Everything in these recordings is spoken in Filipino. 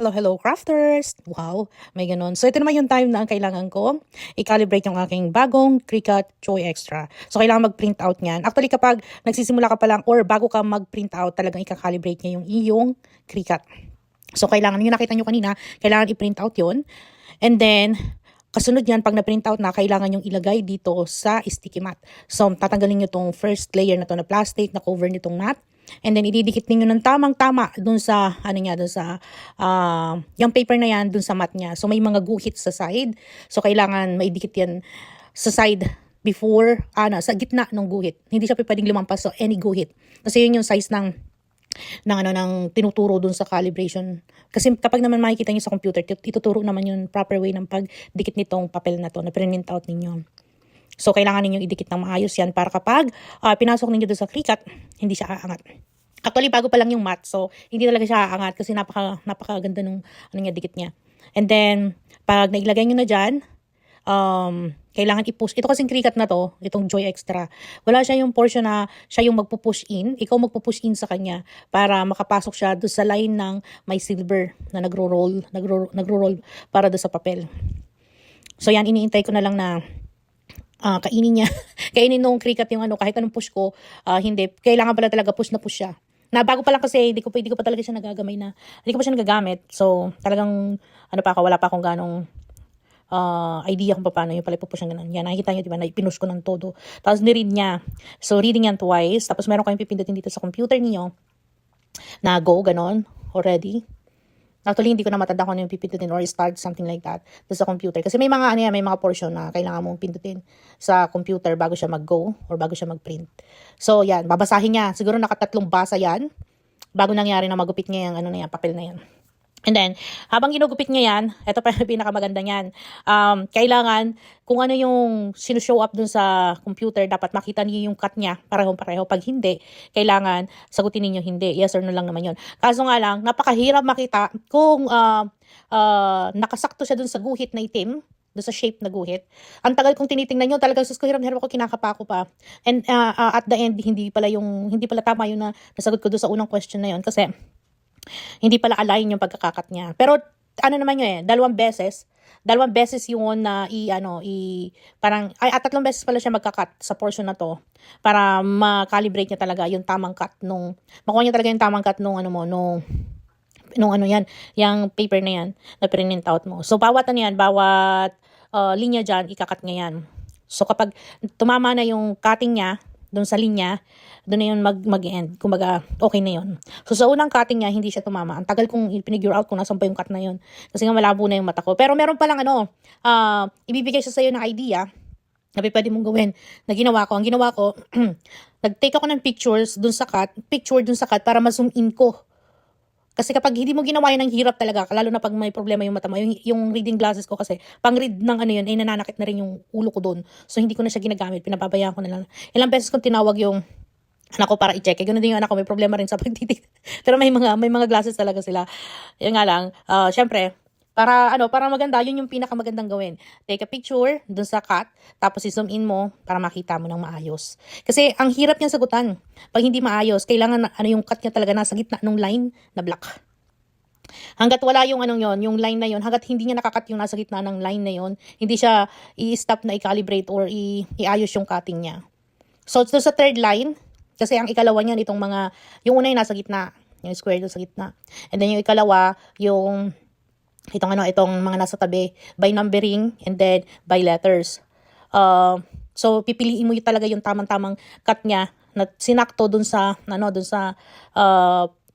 Hello, hello crafters! Wow, may ganun. So ito naman yung time na ang kailangan ko i-calibrate yung aking bagong Cricut Joy Extra. So kailangan mag-print out niyan. Actually kapag nagsisimula ka pa lang or bago ka mag-print out, talagang i-calibrate niya yung iyong Cricut. So kailangan, yung nakita nyo kanina, kailangan i-print out yun. And then, kasunod yan, pag na-print out na, kailangan yung ilagay dito sa sticky mat. So tatanggalin nyo tong first layer na to na plastic na cover nitong mat. And then, ididikit ninyo ng tamang-tama dun sa, yung paper na yan, dun sa mat niya. So, may mga guhit sa side. So, kailangan maidikit yan sa side before, sa gitna ng guhit. Hindi siya pwedeng lumampas sa any guhit. Kasi yun yung size ng tinuturo dun sa calibration. Kasi kapag naman makikita niyo sa computer, ituturo naman yung proper way ng pagdikit nitong papel na to, na print out ninyo. So, kailangan ninyong idikit ng maayos yan para kapag pinasok ninyo doon sa Cricut, hindi siya aangat. Actually, bago pa lang yung mat, so hindi talaga siya aangat kasi napakaganda nung dikit niya. And then, pag nailagay nyo na dyan, kailangan i-push. Ito kasing Cricut na to, itong Joy Extra, wala siya yung portion na siya yung magpupush in. Ikaw magpupush in sa kanya para makapasok siya doon sa line ng may silver na nagro-roll para doon sa papel. So, yan, iniintay ko na lang na kainin niya. Kainin nung Cricut yung kahit anong push ko, hindi. Kailangan pala talaga push na push siya. Na bago pa lang kasi, hindi ko pa talaga siya hindi ko pa siya nagagamit. So, talagang, wala pa akong ganong idea kung paano yung pala ipupush ng ganun. Yan, nakikita nyo, diba, na ipinush ko ng todo. Tapos, niread niya. So, reading yan twice. Tapos, meron kayong pipindutin dito sa computer niyo na go, ganon, already. Actually, hindi ko na matanda kung ano yung pipindutin or start, something like that, sa computer. Kasi may mga, may mga portion na kailangan mong pindutin sa computer bago siya mag-go or bago siya mag-print. So, yan, babasahin niya. Siguro nakatatlong basa yan bago nangyari na magupit niya yung papel na yan. And then, habang ginugupit niya yan, ito pa yung pinakamaganda niyan. Kailangan, kung ano yung sinushow up dun sa computer, dapat makita niyo yung cut niya, parehong-pareho. Pag hindi, kailangan sagutin niyo hindi. Yes or no lang naman yun. Kaso nga lang, napakahirap makita kung nakasakto siya dun sa guhit na itim, dun sa shape na guhit. Ang tagal kong tinitingnan nyo, talagang sus ko, hirap ako, kinakapa ko pa. And at the end, hindi pala tama yun na nasagot ko dun sa unang question na yun. Kasi, hindi pala align yung pagkakakat niya. Pero naman yun dalawang beses yun na tatlong beses pala siya magkakat sa portion na to para ma-calibrate niya talaga yung tamang cut makuha niya talaga yung tamang cut nung yung paper na yan na print out mo. So bawat linya dyan, ikakat niya yan. So kapag tumama na yung cutting niya doon sa linya, doon na yun mag-end. Kumbaga, okay na yun. So, sa unang cutting niya, hindi siya tumama. Ang tagal kong pinigure out kung nasan pa yung cut na yun. Kasi nga malabo na yung mata ko. Pero meron palang ibibigay siya sa'yo ng idea na pwede mong gawin na ginawa ko. Ang ginawa ko, nag-take ako ng picture dun sa cut para ma-zoom in ko. Kasi kapag hindi mo ginawa yun, ang hirap talaga, lalo na pag may problema yung mata mo. Yung reading glasses ko kasi, pang-read ng yun, ay nananakit na rin yung ulo ko doon. So, hindi ko na siya ginagamit. Pinababayaan ko na lang. Ilang beses kong tinawag yung anak ko para i-check. Ganun din yung anak ko, may problema rin sa pagtitig. Pero may mga glasses talaga sila. Yun nga lang, syempre, para maganda, yun yung pinakamagandang gawin. Take a picture dun sa cut, tapos i-zoom in mo para makita mo ng maayos. Kasi ang hirap niyang sagutan. Pag hindi maayos, kailangan yung cut niya talaga nasa gitna ng line na black. Hanggat wala yung yung line na yun, hanggat hindi niya nakakat yung nasa gitna ng line na yun, hindi siya i-stop na i-calibrate or i-ayos yung cutting niya. So, sa third line, kasi ang ikalawa niyan, yung una yung nasa gitna, yung square doon sa gitna. And then yung ikalawa, yung itong mga nasa tabi, by numbering and then by letters. So pipiliin mo talaga yung tamang-tamang cut niya na sinakto dun sa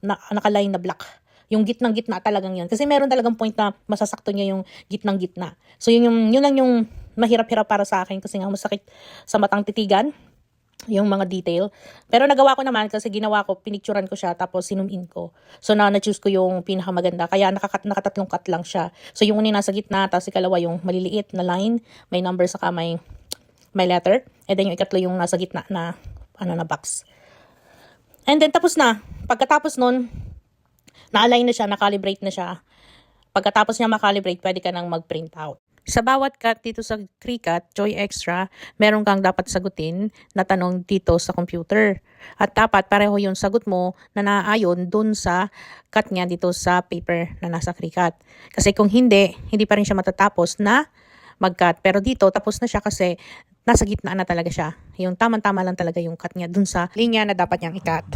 naka-line na black. Yung gitnang-gitna talagang yun. Kasi meron talagang point na masasakto niya yung gitnang-gitna. So yun lang yung mahirap-hirap para sa akin kasi nga masakit sa matang titigan yung mga detail. Pero nagawa ko naman kasi pinicturean ko siya tapos sinum in ko. So na-choose ko yung pinakamaganda. Kaya nakatatlong cut lang siya. So yung una nasa gitna, tapos ikalawa yung maliliit na line, may number saka may letter. And then yung ikatlo yung nasa gitna na na box. And then tapos na. Pagkatapos nun, na-align na siya, na-calibrate na siya. Pagkatapos niya makalibrate, pwede ka nang mag-print out. Sa bawat cut dito sa Cricut, Joy Extra, meron kang dapat sagutin na tanong dito sa computer. At dapat pareho yung sagot mo na naaayon dun sa cut niya dito sa paper na nasa Cricut. Kasi kung hindi pa rin siya matatapos na mag-cut. Pero dito, tapos na siya kasi nasa gitna na talaga siya. Yung tamang-tama lang talaga yung cut niya dun sa linya na dapat niyang i-cut.